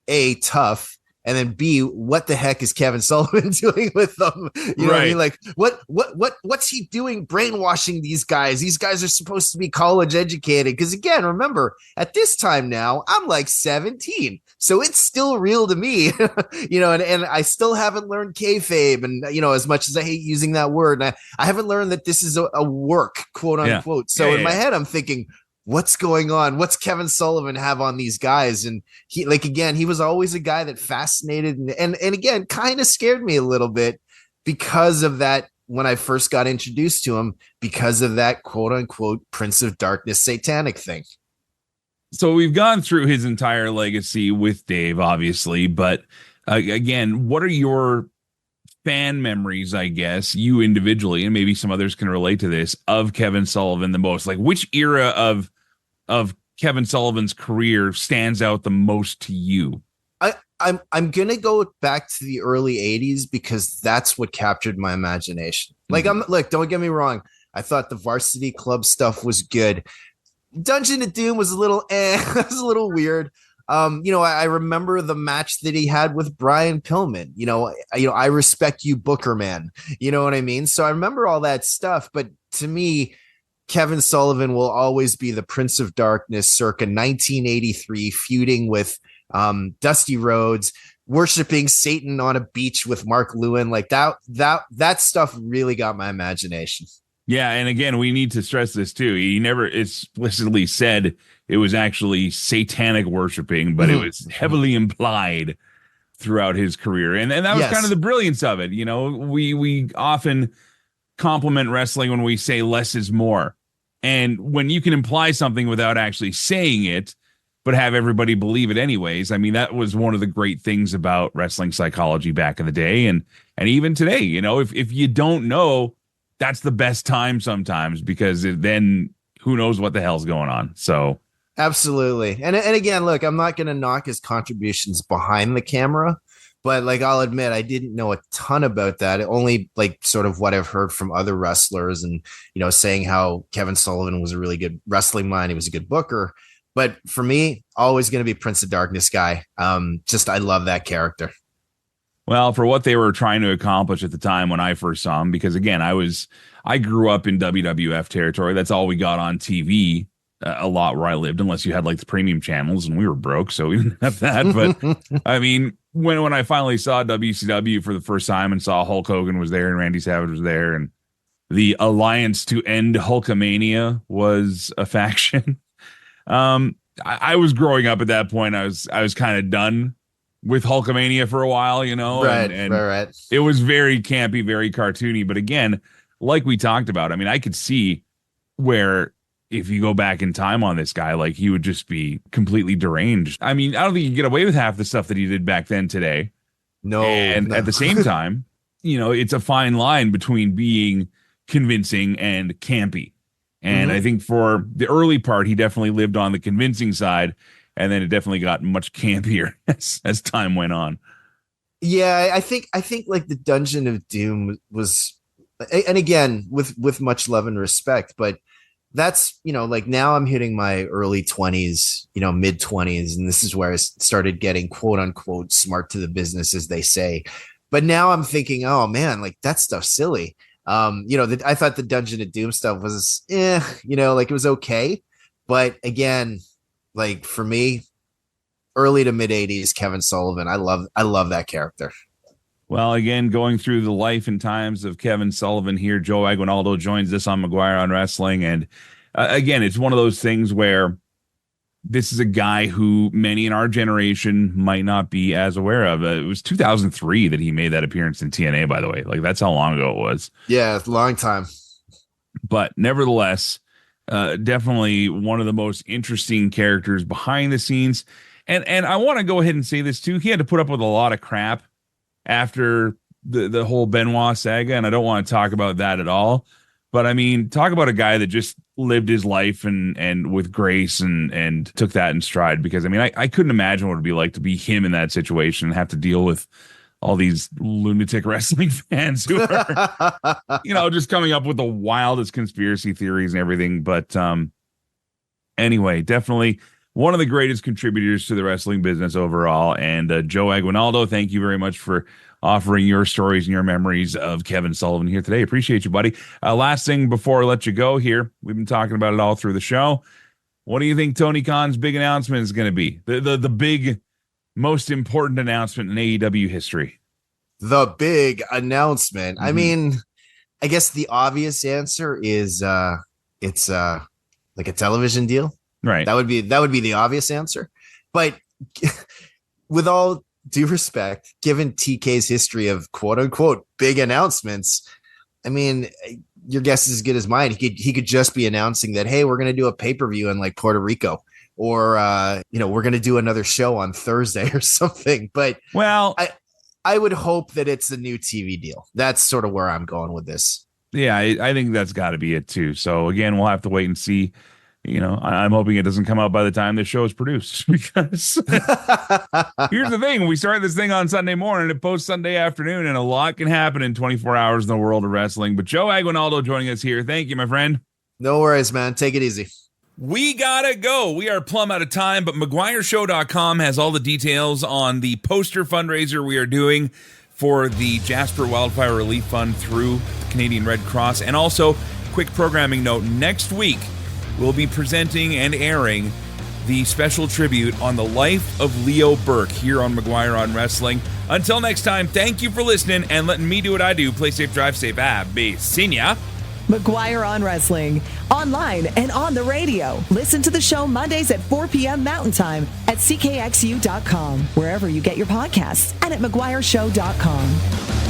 A, tough. And then B, what the heck is Kevin Sullivan doing with them? You know what I mean? Like, what's he doing brainwashing these guys? These guys are supposed to be college educated. Because again, remember, at this time now, I'm like 17. So it's still real to me, and I still haven't learned kayfabe. And, as much as I hate using that word, and I haven't learned that this is a work, quote unquote. So in my head, I'm thinking, what's going on? What's Kevin Sullivan have on these guys? And he was always a guy that fascinated and again, kind of scared me a little bit because of that when I first got introduced to him, because of that quote unquote Prince of Darkness satanic thing. So we've gone through his entire legacy with Dave, obviously, but again, what are your fan memories, I guess, you individually, and maybe some others can relate to this, of Kevin Sullivan the most? Like, which era of Kevin Sullivan's career stands out the most to you? I'm gonna go back to the early 80s because that's what captured my imagination. Like, don't get me wrong, I thought the Varsity Club stuff was good. Dungeon of Doom was a little it was a little weird. I remember the match that he had with Brian Pillman. I respect you, Booker Man. You know what I mean? So I remember all that stuff. But to me, Kevin Sullivan will always be the Prince of Darkness circa 1983, feuding with Dusty Rhodes, worshiping Satan on a beach with Mark Lewin. Like that stuff really got my imagination. Yeah, and again, we need to stress this too. He never explicitly said it was actually satanic worshiping, but it was heavily implied throughout his career. And that was kind of the brilliance of it. We often compliment wrestling when we say less is more. And when you can imply something without actually saying it, but have everybody believe it anyways. I mean, that was one of the great things about wrestling psychology back in the day. And even today, if you don't know, that's the best time sometimes, because then who knows what the hell's going on. So absolutely. And again, look, I'm not going to knock his contributions behind the camera, but like, I'll admit, I didn't know a ton about that. Only like sort of what I've heard from other wrestlers and, saying how Kevin Sullivan was a really good wrestling mind. He was a good booker, but for me, always going to be Prince of Darkness guy. I love that character. Well, for what they were trying to accomplish at the time when I first saw him, because again, I grew up in WWF territory. That's all we got on TV a lot where I lived, unless you had like the premium channels, and we were broke, so we didn't have that. But I mean, when I finally saw WCW for the first time and saw Hulk Hogan was there and Randy Savage was there, and the alliance to end Hulkamania was a faction. I was growing up at that point. I was kind of done with Hulkamania for a while, you know, right. It was very campy, very cartoony. But again, like we talked about, I mean, I could see where if you go back in time on this guy, like he would just be completely deranged. I mean, I don't think you can get away with half the stuff that he did back then today. No. And at the same time, you know, it's a fine line between being convincing and campy. And I think for the early part, he definitely lived on the convincing side. And then it definitely got much campier as time went on. Yeah, I think like the Dungeon of Doom was, and again, with much love and respect, but that's, you know, like now I'm hitting my early 20s, you know, mid 20s. And this is where I started getting quote unquote smart to the business, as they say. But now I'm thinking, oh man, like that stuff's silly. You know, I thought the Dungeon of Doom stuff was, you know, like it was okay. But again, like for me, early to mid 80s, Kevin Sullivan, I love that character. Well, again, going through the life and times of Kevin Sullivan here, Joe Aguinaldo joins us on McGuire on Wrestling. And again, it's one of those things where this is a guy who many in our generation might not be as aware of. It was 2003 that he made that appearance in TNA, by the way. Like, that's how long ago it was. Yeah, it's a long time. But nevertheless, definitely one of the most interesting characters behind the scenes. And I want to go ahead and say this, too. He had to put up with a lot of crap after the whole Benoit saga, and I don't want to talk about that at all. But I mean, talk about a guy that just lived his life and with grace and took that in stride. Because I mean, I couldn't imagine what it'd be like to be him in that situation and have to deal with all these lunatic wrestling fans who are, you know, just coming up with the wildest conspiracy theories and everything. But anyway, definitely one of the greatest contributors to the wrestling business overall. And Joe Aguinaldo, thank you very much for offering your stories and your memories of Kevin Sullivan here today. Appreciate you, buddy. Last thing before I let you go here, we've been talking about it all through the show. What do you think Tony Khan's big announcement is going to be? The big, most important announcement in AEW history. The big announcement. I mean, I guess the obvious answer is it's like a television deal. Right. That would be the obvious answer. But with all due respect, given TK's history of quote unquote big announcements, I mean, your guess is as good as mine. He could just be announcing that, hey, we're going to do a pay-per-view in like Puerto Rico, or you know, we're going to do another show on Thursday or something. But well, I would hope that it's a new TV deal. That's sort of where I'm going with this. Yeah, I think that's got to be it too. So again, we'll have to wait and see. You know, I'm hoping it doesn't come out by the time this show is produced, because here's the thing. We start this thing on Sunday morning, it posts Sunday afternoon, and a lot can happen in 24 hours in the world of wrestling. But Joe Aguinaldo joining us here. Thank you, my friend. No worries, man. Take it easy. We gotta go. We are plumb out of time, but McGuireShow.com has all the details on the poster fundraiser we are doing for the Jasper Wildfire Relief Fund through the Canadian Red Cross. And also, quick programming note, next week, we'll be presenting and airing the special tribute on the life of Leo Burke here on McGuire on Wrestling. Until next time, thank you for listening and letting me do what I do. Play safe, drive safe. Be seen ya. McGuire on Wrestling, online and on the radio. Listen to the show Mondays at 4 p.m. Mountain Time at CKXU.com, wherever you get your podcasts, and at McGuireShow.com.